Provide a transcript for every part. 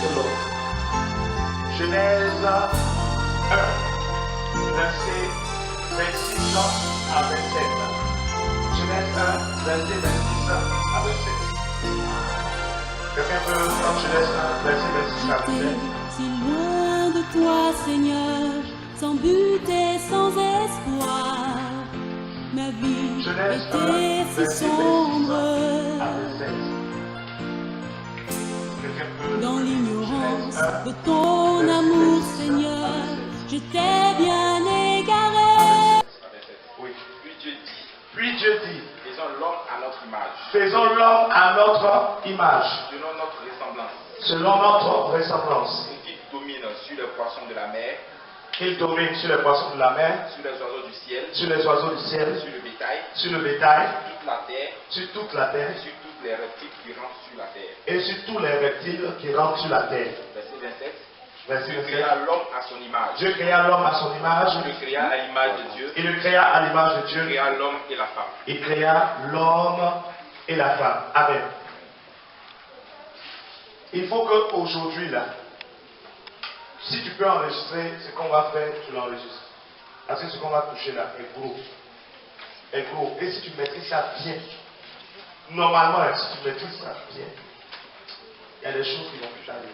que l'homme? Genèse 1, verset 26 à 27. Genèse 1, verset 26 à 27. Quelqu'un peut dans Genèse 1, verset 26 à 27. Si loin de toi, Seigneur, sans but et sans espoir, ma vie Genèse 1, était si verset 26 sombre. à 27. Quelqu'un peut Dans l'ignorance Genèse 1, de ton verset amour, 26 à Seigneur, 27. j'étais bien égaré. Oui. Puis Dieu dit, Puis Dieu dit, faisons l'homme à notre image, faisons l'homme à notre image, selon notre ressemblance, selon notre ressemblance. qu'il domine sur les poissons de la mer, Qu'il domine sur les poissons de la mer, sur les oiseaux du ciel, sur les oiseaux du ciel, sur le bétail, sur le bétail, toute la terre, sur toute la terre, et sur tous les reptiles qui rentrent sur la terre. et sur tous les reptiles qui rentrent sur la terre. Verset 27. Verset Dieu 27. créa l'homme à son image. Dieu créa l'homme à son image, Il le créa à l'image de Dieu. il le créa à l'image de Il Dieu, créa l'homme et la femme. il créa l'homme et la femme. Amen. Il faut qu'aujourd'hui, là, si tu peux enregistrer ce qu'on va faire, tu l'enregistres. Parce que ce qu'on va toucher là est gros. Est gros. Et si tu maîtrises ça bien, normalement, si tu maîtrises ça bien, il y a des choses qui vont plus t'arriver.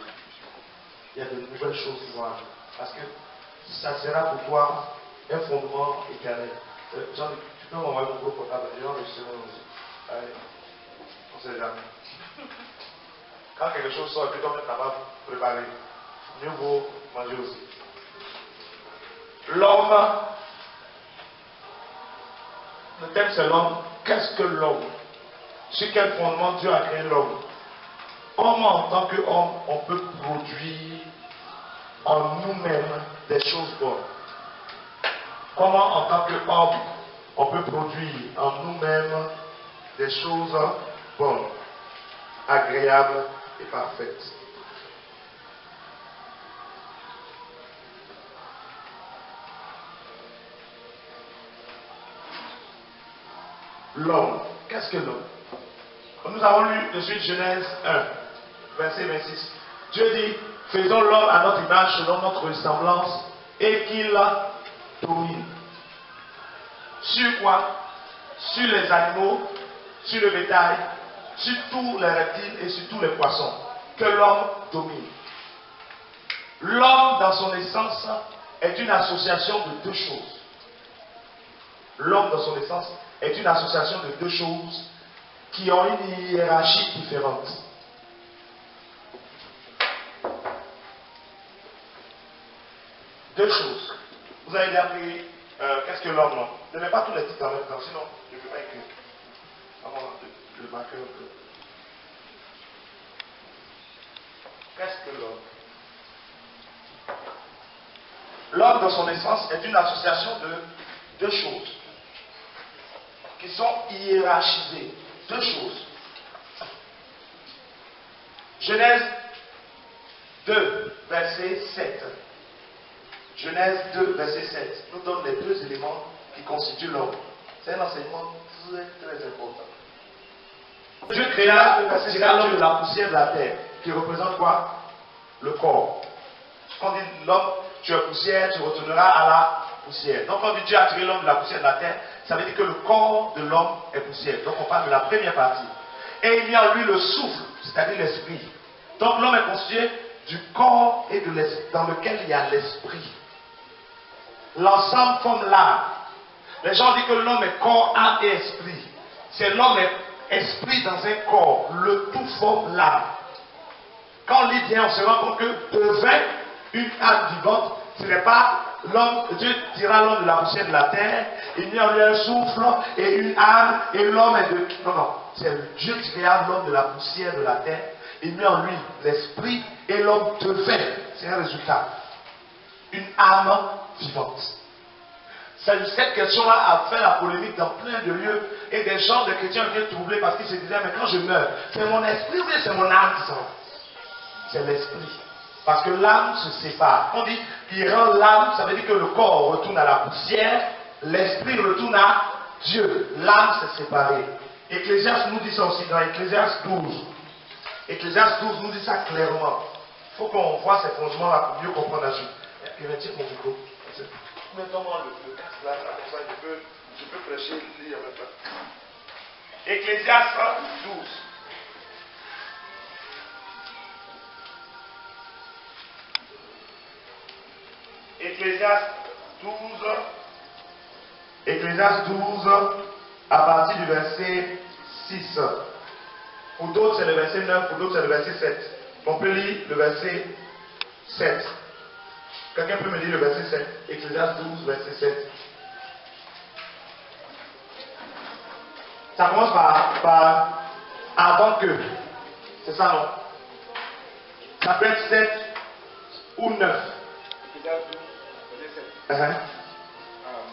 Il y a de nouvelles choses qui vont arriver. Parce que ça sera pour toi un fondement éternel. Jean, tu peux m'envoyer mon gros portable, et j'enregistre aussi. Allez, on ne sait jamais. Quand quelque chose sort et puis toi-même tu n'as pas préparé, mieux vaut manger aussi. L'homme, le thème c'est l'homme. Qu'est-ce que l'homme? Sur quel fondement Dieu a créé l'homme? Homme en tant qu'homme, on peut produire en nous-mêmes des choses bonnes. Comment en tant qu'homme, on peut produire en nous-mêmes des choses bonnes, agréables et parfaites. L'homme. Qu'est-ce que l'homme? Nous avons lu de suite Genèse 1, verset 26. Dieu dit, faisons l'homme à notre image, selon notre ressemblance, et qu'il domine. Sur quoi? Sur les animaux, sur le bétail, sur tous les reptiles et sur tous les poissons. Que l'homme domine. L'homme, dans son essence, est une association de deux choses. L'homme, dans son essence, est une association de deux choses qui ont une hiérarchie différente. Deux choses. Vous avez déjà pris qu'est-ce que l'homme, non? Ne mets pas tous les titres en même temps, sinon je ne peux pas écrire. Le marqueur un peu. Qu'est-ce que l'homme? L'homme, dans son essence, est une association de deux choses qui sont hiérarchisées. Deux choses. Genèse 2, verset 7. Genèse 2, verset 7 nous donne les deux éléments qui constituent l'homme. C'est un enseignement très, très important. Dieu créa l'homme de la poussière de la terre, qui représente quoi? Le corps. Quand on dit l'homme, tu es poussière, tu retourneras à la poussière. Donc quand Dieu a créé l'homme de la poussière de la terre, ça veut dire que le corps de l'homme est poussière. Donc on parle de la première partie. Et il y a en lui le souffle, c'est-à-dire l'esprit. Donc l'homme est constitué du corps et de l'esprit, dans lequel il y a l'esprit. L'ensemble forme l'âme. Les gens disent que l'homme est corps, âme et esprit. C'est l'homme est esprit dans un corps. Le tout forme l'âme. Quand on lit bien, on se rend compte que devint une âme vivante, ce n'est pas l'homme, Dieu tira l'homme de la poussière de la terre, il mit en lui un souffle et une âme, et l'homme est de... Non, non, c'est Dieu qui créa l'homme de la poussière de la terre, il mit en lui l'esprit, et l'homme devint, c'est un résultat, une âme vivante. Cette question-là a fait la polémique dans plein de lieux, et des gens, des chrétiens étaient troublés parce qu'ils se disaient, mais quand je meurs, c'est mon esprit ou c'est mon âme qui s'en va? C'est l'esprit. Parce que l'âme se sépare. On dit qu'il rend l'âme, ça veut dire que le corps retourne à la poussière, l'esprit retourne à Dieu. L'âme s'est séparée. Ecclésiaste nous dit ça aussi dans Ecclésiaste 12. Ecclésiaste 12 nous dit ça clairement. Il faut qu'on voit ces fondements-là pour mieux comprendre la suite. Il retire mon micro. Mettons-moi le casque là, comme ça je peux prêcher, lire en même temps. Ecclésiaste 12. Ecclésiaste 12. Ecclésiaste 12, à partir du verset 6. Pour d'autres, c'est le verset 9, pour d'autres, c'est le verset 7. On peut lire le verset 7. Quelqu'un peut me lire le verset 7? Ecclésiaste 12, verset 7. Ça commence par avant que. C'est ça, non? Ça peut être 7 ou 9. Ecclésiaste 12, verset 7.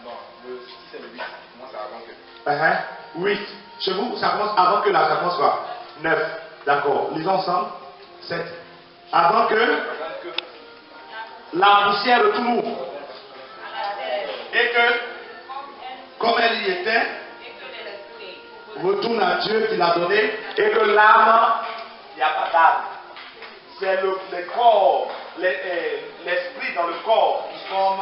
Non, le 6 et le 8. Moi, c'est avant que. 8. Chez vous, ça commence avant que là, ça commence par 9. D'accord. Lisons ensemble. 7. Avant que la poussière retourne. Et que, comme elle y était, retourne à Dieu qui l'a donné. Et que l'âme, il n'y a pas d'âme. C'est le corps, l'esprit dans le corps qui forme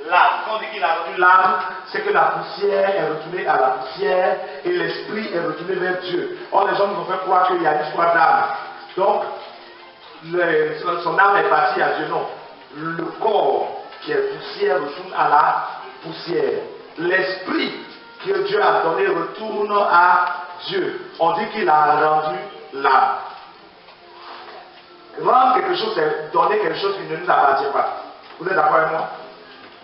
l'âme. Quand on dit qu'il a rendu l'âme, c'est que la poussière est retournée à la poussière et l'esprit est retourné vers Dieu. Or, les gens nous ont fait croire qu'il y a une histoire d'âme. Donc, son âme est partie à Dieu. Non. Le corps qui est poussière retourne à la poussière. L'esprit que Dieu a donné retourne à Dieu. On dit qu'il a rendu l'âme. Rendre quelque chose, c'est donner quelque chose qui ne nous appartient pas. Vous êtes d'accord avec moi?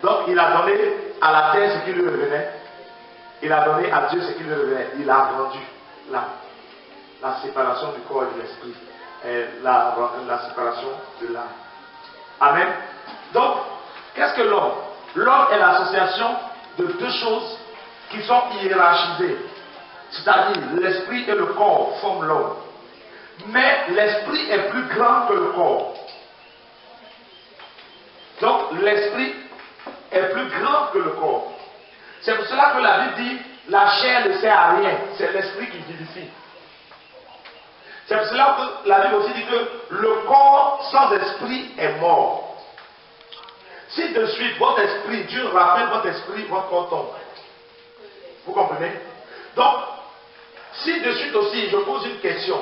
Donc, il a donné à la terre ce qui lui revenait. Il a donné à Dieu ce qui lui revenait. Il a rendu l'âme. La séparation du corps et de l'esprit. Et la séparation de l'âme. Amen. Donc, qu'est-ce que l'homme? L'homme est l'association de deux choses qui sont hiérarchisées. C'est-à-dire, l'esprit et le corps forment l'homme. Mais l'esprit est plus grand que le corps. Donc, l'esprit est plus grand que le corps. C'est pour cela que la Bible dit, la chair ne sert à rien. C'est l'esprit qui vivifie. C'est pour cela que la Bible aussi dit que le corps sans esprit est mort. Si de suite votre esprit, Dieu rappelle votre esprit, votre corps tombe. Vous comprenez? Donc, si de suite aussi je pose une question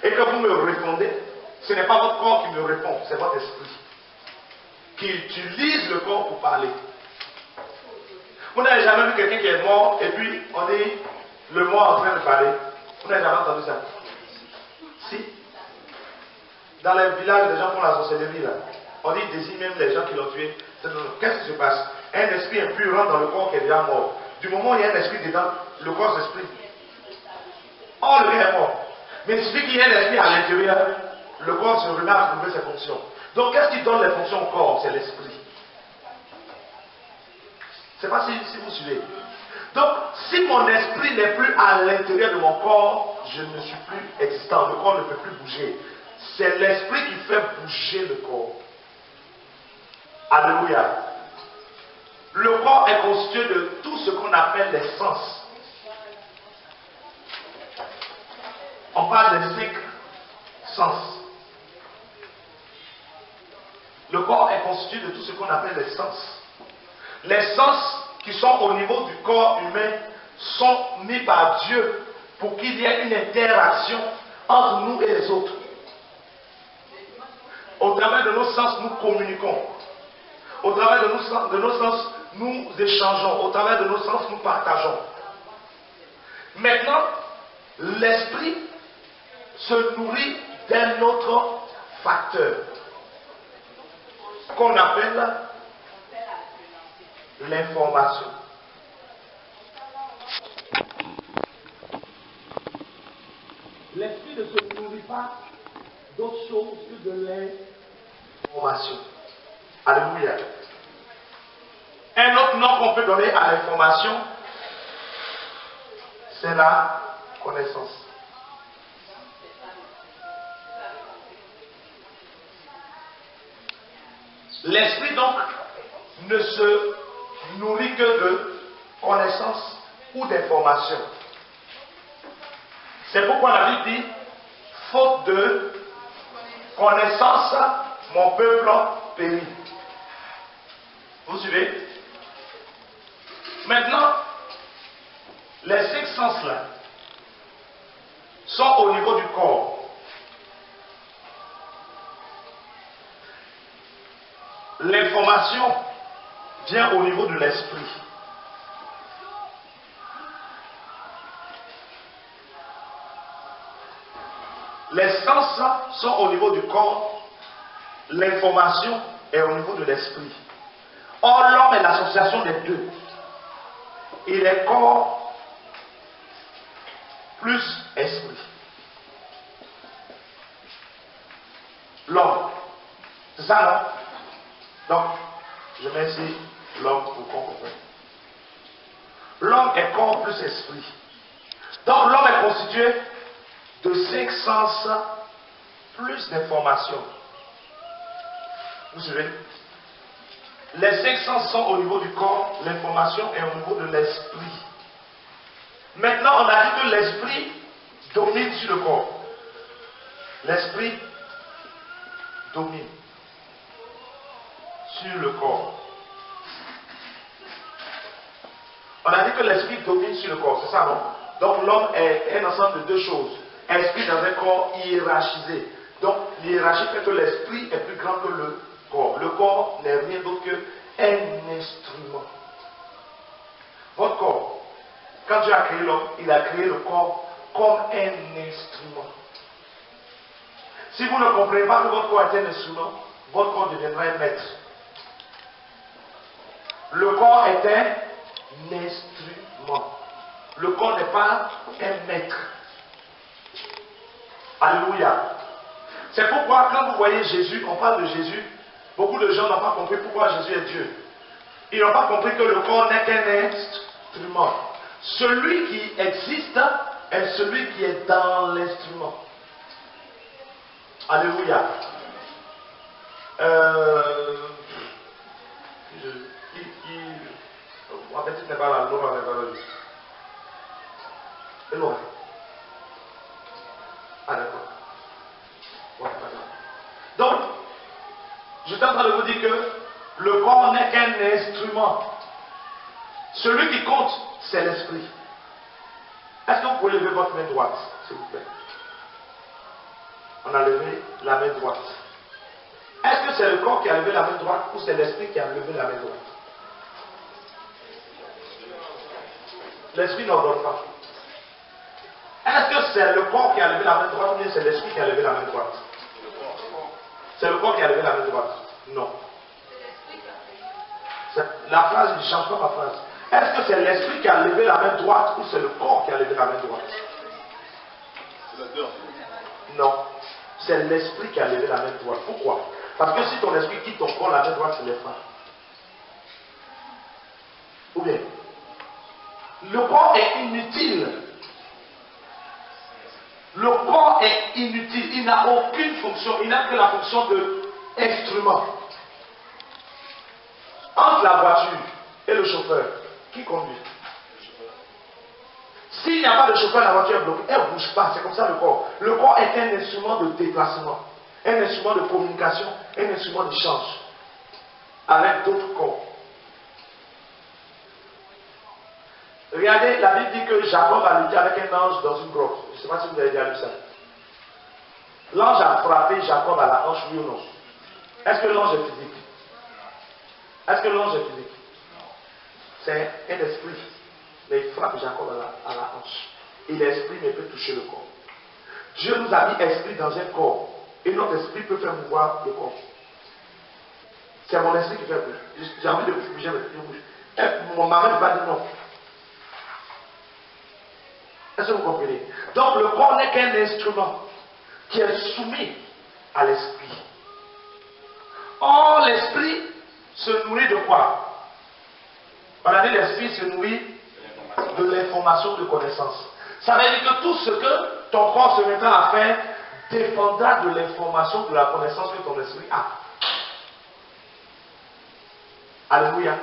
et que vous me répondez, ce n'est pas votre corps qui me répond, c'est votre esprit qui utilise le corps pour parler. Vous n'avez jamais vu quelqu'un qui est mort et puis on dit le mort en train de parler. Vous n'avez jamais entendu ça? Si. Dans les villages, les gens font la sorcellerie là. On dit désigne même les gens qui l'ont tué. Qu'est-ce qui se passe? Un esprit impur rentre dans le corps qui est déjà mort. Du moment où il y a un esprit dedans, le corps s'exprime. Or, le gars est mort. Mais il suffit qu'il y ait un esprit à l'intérieur, le corps se remet à trouver ses fonctions. Donc, qu'est-ce qui donne les fonctions au corps? C'est l'esprit. Je ne sais pas si vous suivez. Donc, si mon esprit n'est plus à l'intérieur de mon corps, je ne suis plus existant. Le corps ne peut plus bouger. C'est l'esprit qui fait bouger le corps. Alléluia. Le corps est constitué de tout ce qu'on appelle les sens. On parle des 5 sens. Le corps est constitué de tout ce qu'on appelle les sens. Les sens qui sont au niveau du corps humain sont mis par Dieu pour qu'il y ait une interaction entre nous et les autres. Au travers de nos sens, nous communiquons. Au travers de nos sens, nous échangeons. Au travers de nos sens, nous partageons. Maintenant, l'esprit se nourrit d'un autre facteur qu'on appelle l'information. L'esprit ne se nourrit pas d'autre chose que de l'information. Alléluia. Un autre nom qu'on peut donner à l'information, c'est la connaissance. L'esprit donc ne se nourrit que de connaissance ou d'information. C'est pourquoi la Bible dit, faute de connaissance, mon peuple périt. Vous suivez? Maintenant, les 5 sens là sont au niveau du corps. L'information vient au niveau de l'esprit. Les sens sont au niveau du corps, l'information est au niveau de l'esprit. Or, l'homme est l'association des deux. Il est corps plus esprit. L'homme. C'est ça, non? Donc, je mets ici l'homme pour qu'on comprenne. L'homme est corps plus esprit. Donc, l'homme est constitué de 5 sens plus d'informations. Vous suivez? Les 5 sens sont au niveau du corps, l'information est au niveau de l'esprit. Maintenant, on a dit que l'esprit domine sur le corps. L'esprit domine sur le corps. On a dit que l'esprit domine sur le corps, c'est ça, non? Donc l'homme est un ensemble de deux choses. Esprit dans un corps hiérarchisé. Donc l'hiérarchie fait que l'esprit est plus grand que le corps. Le corps n'est rien d'autre qu'un instrument. Votre corps, quand Dieu a créé l'homme, il a créé le corps comme un instrument. Si vous ne comprenez pas que votre corps est un instrument, votre corps deviendra un maître. Le corps est un instrument. Le corps n'est pas un maître. Alléluia. C'est pourquoi quand vous voyez Jésus, on parle de Jésus, beaucoup de gens n'ont pas compris pourquoi Jésus est Dieu. Ils n'ont pas compris que le corps n'est qu'un instrument. Celui qui existe est celui qui est dans l'instrument. Alléluia. En fait, il n'est pas là, Laura n'est pas là. Et Laura. Ah d'accord. Donc, je suis en train de vous dire que le corps n'est qu'un instrument. Celui qui compte, c'est l'esprit. Est-ce que vous pouvez lever votre main droite, s'il vous plaît? On a levé la main droite. Est-ce que c'est le corps qui a levé la main droite ou c'est l'esprit qui a levé la main droite? L'esprit n'ordonne pas. Est-ce que c'est le corps qui a levé la main droite ou bien c'est l'esprit qui a levé la main droite? C'est le corps qui a levé la main droite? Non. La phrase, il ne change pas ma phrase. Est-ce que c'est l'esprit qui a levé la main droite ou c'est le corps qui a levé la main droite? Non. C'est l'esprit qui a levé la main droite. Pourquoi? Parce que si ton esprit quitte ton corps, la main droite se lèvera. Ou bien, le corps est inutile. Le corps est inutile. Il n'a aucune fonction. Il n'a que la fonction d'instrument. Entre la voiture et le chauffeur, qui conduit? S'il n'y a pas de chauffeur, la voiture est bloquée. Elle ne bouge pas. C'est comme ça le corps. Le corps est un instrument de déplacement, un instrument de communication, un instrument d'échange avec d'autres corps. Regardez, la Bible dit que Jacob a lutté avec un ange dans une grotte. Je ne sais pas si vous avez déjà lu ça. L'ange a frappé Jacob à la hanche, oui ou non? Est-ce que l'ange est physique? Est-ce que l'ange est physique? C'est un esprit. Mais il frappe Jacob à la hanche. Et l'esprit ne peut toucher le corps. Dieu nous a mis esprit dans un corps. Et notre esprit peut faire mouvoir le corps. C'est mon esprit qui fait bouger. J'ai envie de bouger, mais je bouge. Mon mari ne va pas dire non. Est-ce que vous comprenez? Donc le corps n'est qu'un instrument qui est soumis à l'esprit. Or, l'esprit se nourrit de quoi? On a dit l'esprit se nourrit de l'information, de connaissance. Ça veut dire que tout ce que ton corps se mettra à faire dépendra de l'information, de la connaissance que ton esprit a. Alléluia.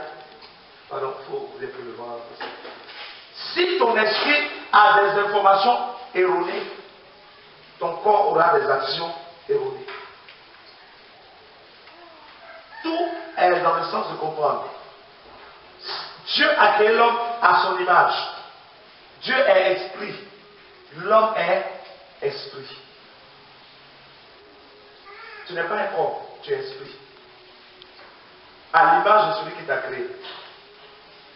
Pardon, il faut vous écrire le vent. Si ton esprit a des informations erronées, ton corps aura des actions erronées. dans le sens de comprendre. Dieu a créé l'homme à son image. Dieu est esprit. L'homme est esprit. Tu n'es pas un corps, tu es esprit. À l'image de celui qui t'a créé.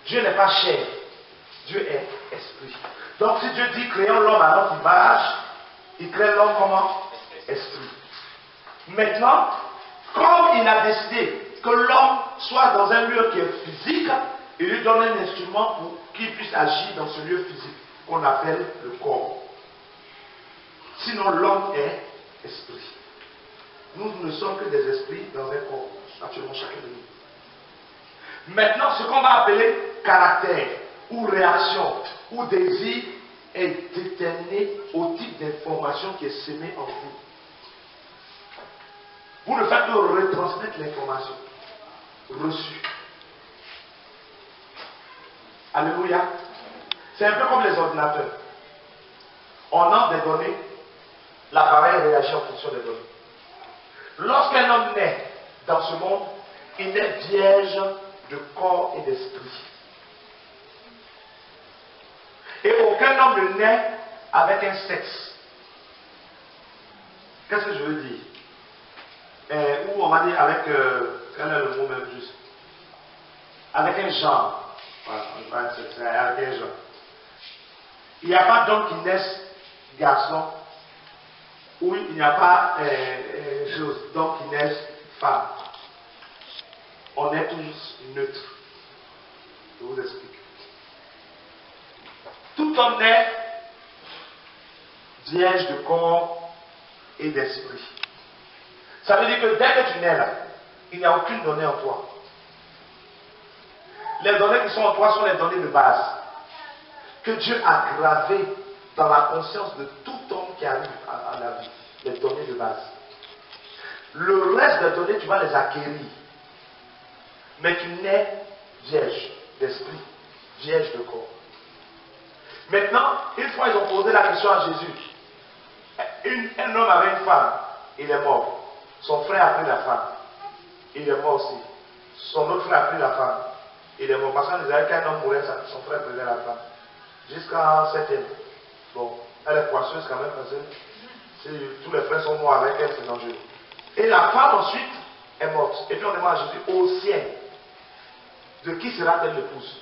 Dieu n'est pas chair. Dieu est esprit. Donc si Dieu dit créons l'homme à notre image, il crée l'homme comment? Esprit. Maintenant, comme il a décidé que l'homme soit dans un lieu qui est physique, il lui donne un instrument pour qu'il puisse agir dans ce lieu physique qu'on appelle le corps. Sinon l'homme est esprit. Nous ne sommes que des esprits dans un corps, naturellement chacun de nous. Maintenant, ce qu'on va appeler caractère, ou réaction, ou désir, est déterminé au type d'information qui est sémée en vous. Vous ne faites que retransmettre l'information reçue. Alléluia. C'est un peu comme les ordinateurs. On entre des données, l'appareil réagit en fonction des données. Lorsqu'un homme naît dans ce monde, il est vierge de corps et d'esprit. Et aucun homme ne naît avec un sexe. Qu'est-ce que je veux dire? Ou on va dire avec, quel est le mot même juste? Avec un genre. Voilà, avec un genre. Il n'y a pas d'hommes qui naissent garçons, ou il n'y a pas d'hommes qui naissent femmes. On est tous neutres. Je vous explique. Tout homme naît vierge de corps et d'esprit. Ça veut dire que dès que tu nais là, il n'y a aucune donnée en toi. Les données qui sont en toi sont les données de base que Dieu a gravées dans la conscience de tout homme qui arrive à la vie. Les données de base. Le reste des données, tu vas les acquérir. Mais tu nais vierge d'esprit, vierge de corps. Maintenant, une fois ils ont posé la question à Jésus, un homme avec une femme, il est mort. Son frère a pris la femme, il est mort aussi. Son autre frère a pris la femme, il est mort. Parce qu'on disait qu'un homme mourait, son frère prenait la femme. Jusqu'à 7e. Bon, elle est poisseuse quand même, parce que si tous les frères sont morts avec elle, c'est dangereux. Et la femme ensuite est morte. Et puis on demande à Jésus, au ciel, de qui sera-t-elle l'épouse?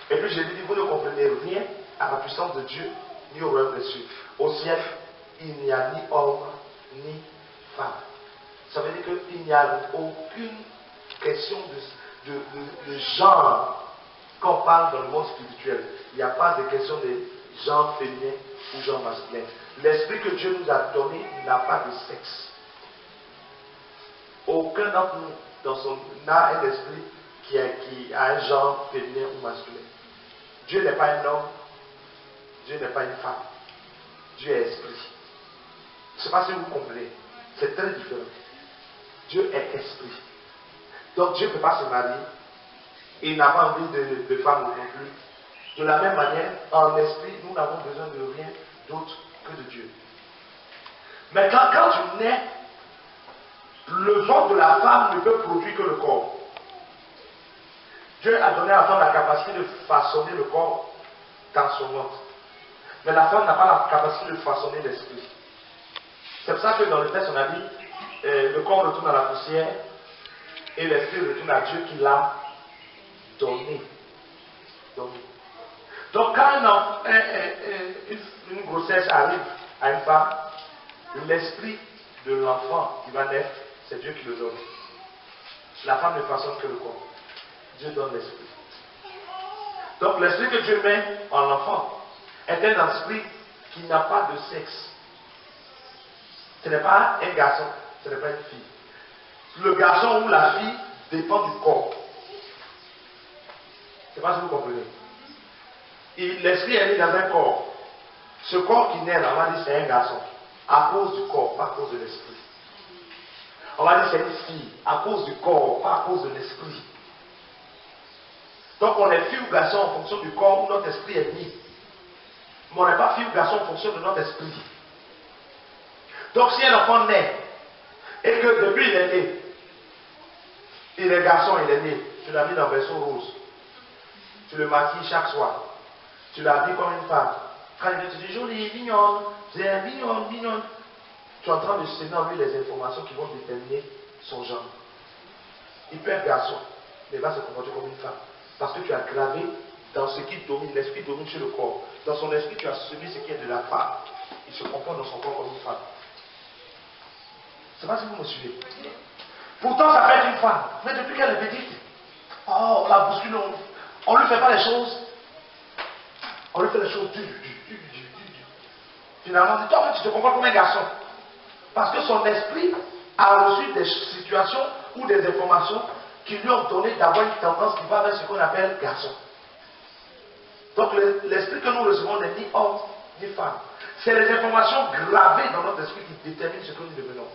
Et puis Jésus dit, vous ne comprenez rien à la puissance de Dieu, ni au royaume des cieux. Au ciel, il n'y a ni homme, ni femme. Ça veut dire qu'il n'y a aucune question de genre quand on parle dans le monde spirituel. Il n'y a pas de question de genre féminin ou genre masculin. L'esprit que Dieu nous a donné n'a pas de sexe. Aucun d'entre nous dans son a un esprit qui a un genre féminin ou masculin. Dieu n'est pas un homme, Dieu n'est pas une femme. Dieu est esprit. Je ne sais pas si vous comprenez. C'est très différent. Dieu est esprit. Donc Dieu ne peut pas se marier. Et il n'a pas envie de femme non plus. De la même manière, en esprit, nous n'avons besoin de rien d'autre que de Dieu. Maintenant, quand tu nais, le ventre de la femme ne peut produire que le corps. Dieu a donné à la femme la capacité de façonner le corps dans son ventre. Mais la femme n'a pas la capacité de façonner l'esprit. C'est pour ça que dans le texte, on a dit le corps retourne à la poussière et l'esprit retourne à Dieu qui l'a donné. Donc, quand une grossesse arrive à une femme, l'esprit de l'enfant qui va naître, c'est Dieu qui le donne. La femme ne façonne que le corps. Dieu donne l'esprit. Donc, l'esprit que Dieu met en l'enfant est un esprit qui n'a pas de sexe. Ce n'est pas un garçon, ce n'est pas une fille. Le garçon ou la fille dépend du corps. Je ne sais pas si vous comprenez. L'esprit est mis dans un corps. Ce corps qui naît là, on va dire c'est un garçon. À cause du corps, pas à cause de l'esprit. On va dire c'est une fille. À cause du corps, pas à cause de l'esprit. Donc on est fille ou garçon en fonction du corps où notre esprit est mis. Mais on n'est pas fille ou garçon en fonction de notre esprit. Donc si un enfant naît, et que depuis il est né, Il est garçon, il est né. Tu l'as mis dans le berceau rose. Tu le maquilles chaque soir. Tu l'habilles comme une femme. Quand il te dit jolie, mignonne, c'est mignonne, mignonne. Tu es en train de semer en lui les informations qui vont déterminer son genre. Il peut être garçon, mais il va se comporter comme une femme. Parce que tu as gravé dans ce qui domine, l'esprit domine sur le corps. Dans son esprit, tu as semé ce qui est de la femme. Il se comporte dans son corps comme une femme. Je ne sais pas si vous me suivez. Pourtant, ça fait une femme. Mais depuis qu'elle est petite, oh, on la bouscule, on ne lui fait pas les choses. On lui fait les choses dures. Finalement, on dit, toi, tu te comportes comme un garçon. Parce que son esprit a reçu des situations ou des informations qui lui ont donné d'avoir une tendance qui va vers ce qu'on appelle garçon. Donc l'esprit que nous recevons n'est ni homme ni femme. C'est les informations gravées dans notre esprit qui déterminent ce que nous devenons.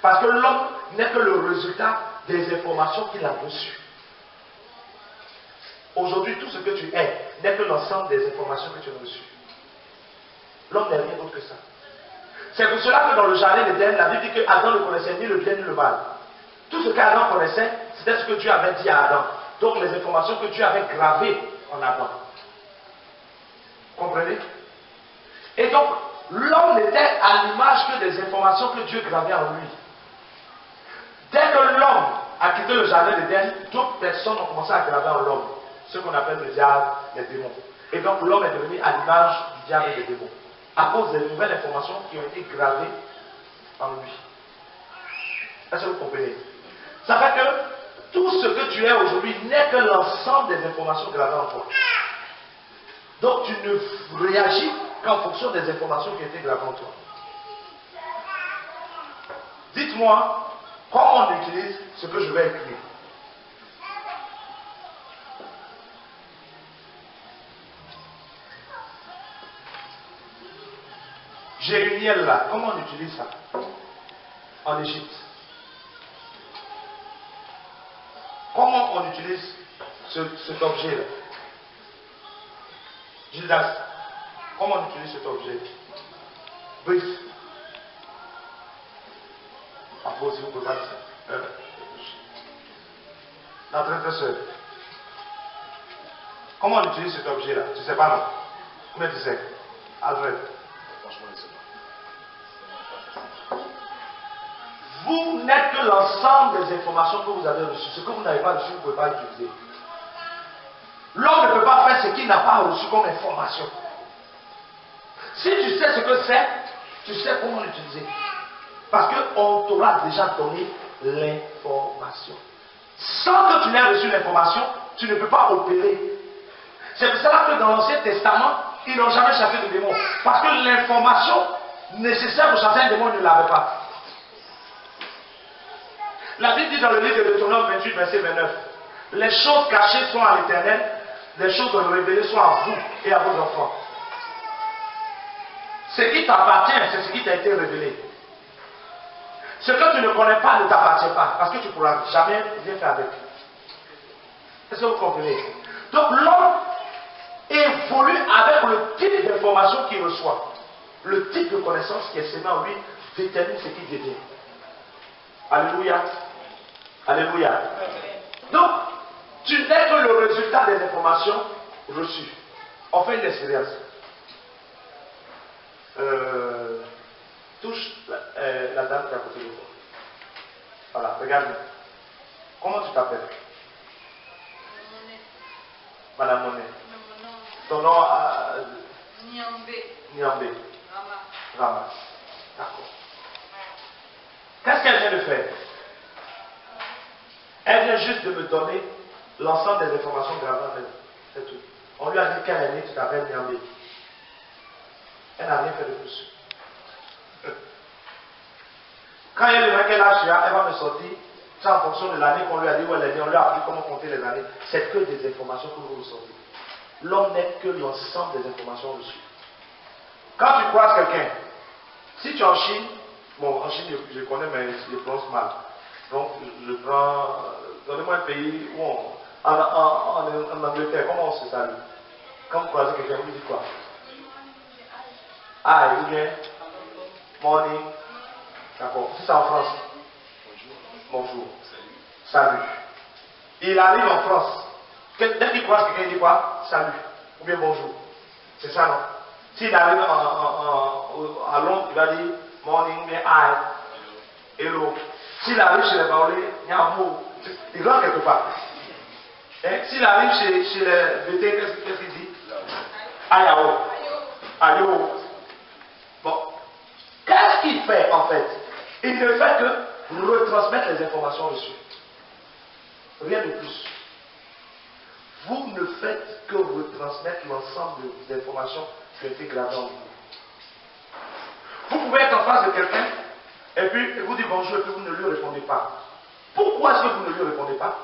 Parce que l'homme n'est que le résultat des informations qu'il a reçues. Aujourd'hui, tout ce que tu es n'est que l'ensemble des informations que tu as reçues. L'homme n'est rien d'autre que ça. C'est pour cela que dans le jardin d'Éden, la Bible dit qu'Adam ne connaissait ni le bien ni le mal. Tout ce qu'Adam connaissait, c'était ce que Dieu avait dit à Adam. Donc les informations que Dieu avait gravées en Adam. Comprenez? Et donc, l'homme n'était à l'image que des informations que Dieu gravait en lui. Dès que l'homme a quitté le jardin d'Éden, d'autres personnes ont commencé à graver en l'homme. Ce qu'on appelle le diable, les démons. Et donc l'homme est devenu à l'image du diable et des démons. À cause des nouvelles informations qui ont été gravées en lui. Est-ce que vous comprenez? Ça fait que tout ce que tu es aujourd'hui n'est que l'ensemble des informations gravées en toi. Donc tu ne réagis qu'en fonction des informations qui ont été gravées en toi. Dites-moi comment on utilise ce que je vais écrire. J'ai une miel là. Comment on utilise ça? En Égypte. Comment on utilise cet objet là? Gildas, comment on utilise cet objet? Brief. En gros, si vous pouvez pas dire ça. La traiteuse. Comment on utilise cet objet là? Tu sais pas non? Combien tu sais? Alfred. Franchement, je sais pas. Vous n'êtes que l'ensemble des informations que vous avez reçues. Ce que vous n'avez pas reçu, vous ne pouvez pas l'utiliser. L'homme ne peut pas faire ce qu'il n'a pas reçu comme information. Si tu sais ce que c'est, tu sais comment l'utiliser. Parce qu'on t'aura déjà donné l'information. Sans que tu n'aies reçu l'information, tu ne peux pas opérer. C'est pour cela que dans l'Ancien Testament, ils n'ont jamais chassé de démons. Parce que l'information nécessaire pour chasser un démon, ils ne l'avaient pas. La Bible dit dans le livre de Deutéronome 28, verset 29, les choses cachées sont à l'Éternel, les choses révélées sont à vous et à vos enfants. Ce qui t'appartient, c'est ce qui t'a été révélé. Ce que tu ne connais pas ne t'appartient pas, parce que tu ne pourras jamais rien faire avec. Est-ce que vous comprenez? Donc l'homme évolue avec le type d'information qu'il reçoit. Le type de connaissance qui est semé en lui détermine ce qu'il devient. Alléluia. Alléluia. Donc, tu n'es que le résultat des informations reçues. On fait une expérience. Touche la dame qui est à côté de toi. Voilà, regarde-moi. Comment tu t'appelles? Madame Monet. Ton nom Niambé. Rama. D'accord. Qu'est-ce qu'elle vient de faire? Elle vient juste de me donner l'ensemble des informations gravées en elle. C'est tout. On lui a dit qu'elle est née, tu t'appelles Niambé. Elle n'a rien fait de plus. Quand elle est quel âge elle va me sortir, c'est en fonction de l'année qu'on lui a dit où elle est née, on lui a appris comment compter les années. C'est que des informations que vous ressortez. L'homme n'est que l'ensemble des informations reçues. Quand tu croises quelqu'un, si tu es en Chine, bon, en Chine, je connais, mais je prononce mal. Donc, je prends. Donnez-moi un pays où en Angleterre, comment on se salue? Quand vous croisez quelqu'un, vous dites quoi? Hi, ou bien morning. D'accord. Si c'est en France. Bonjour. salut. Il arrive en France. Dès qu'il croise quelqu'un, il dit quoi? Salut. Ou bien bonjour. C'est ça, non? S'il arrive à Londres, il va dire morning, bien hi, hello. S'il arrive chez les Baoulés, il y a un mot. Il rentre quelque part. S'il arrive chez les BT, qu'est-ce qu'il dit? Ayao. Ayo. Bon. Qu'est-ce qu'il fait en fait? Il ne fait que retransmettre les informations reçues. Rien de plus. Vous ne faites que retransmettre l'ensemble des informations qui ont été gravées en vous. Vous pouvez être en face de quelqu'un et puis vous dites bonjour et puis vous ne lui répondez pas. Pourquoi est-ce que vous ne lui répondez pas?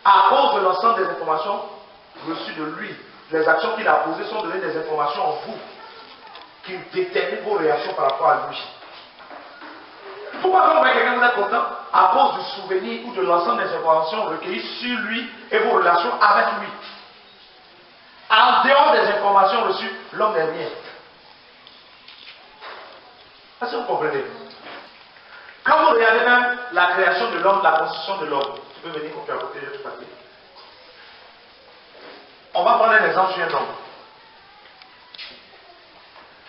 À cause de l'ensemble des informations reçues de lui. Les actions qu'il a posées sont données des informations en vous qui déterminent vos réactions par rapport à lui. Pourquoi quand vous voyez quelqu'un vous êtes content? À cause du souvenir ou de l'ensemble des informations recueillies sur lui et vos relations avec lui. En dehors des informations reçues, l'homme n'est rien. Est-ce que vous comprenez? Quand vous regardez même la création de l'homme, la construction de l'homme, tu peux venir pour à côté de tout papier. On va prendre un exemple sur un homme.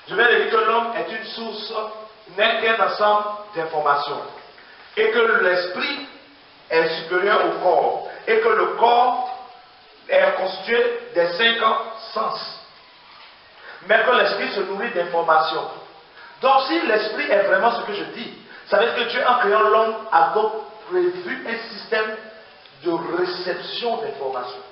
Je vais dire que l'homme est une source, n'est qu'un ensemble d'informations. Et que l'esprit est supérieur au corps. Et que le corps est constitué des 5 sens. Mais que l'esprit se nourrit d'informations. Donc si l'esprit est vraiment ce que je dis, ça veut dire que Dieu, en créant l'homme, a donc prévu un système de réception d'informations.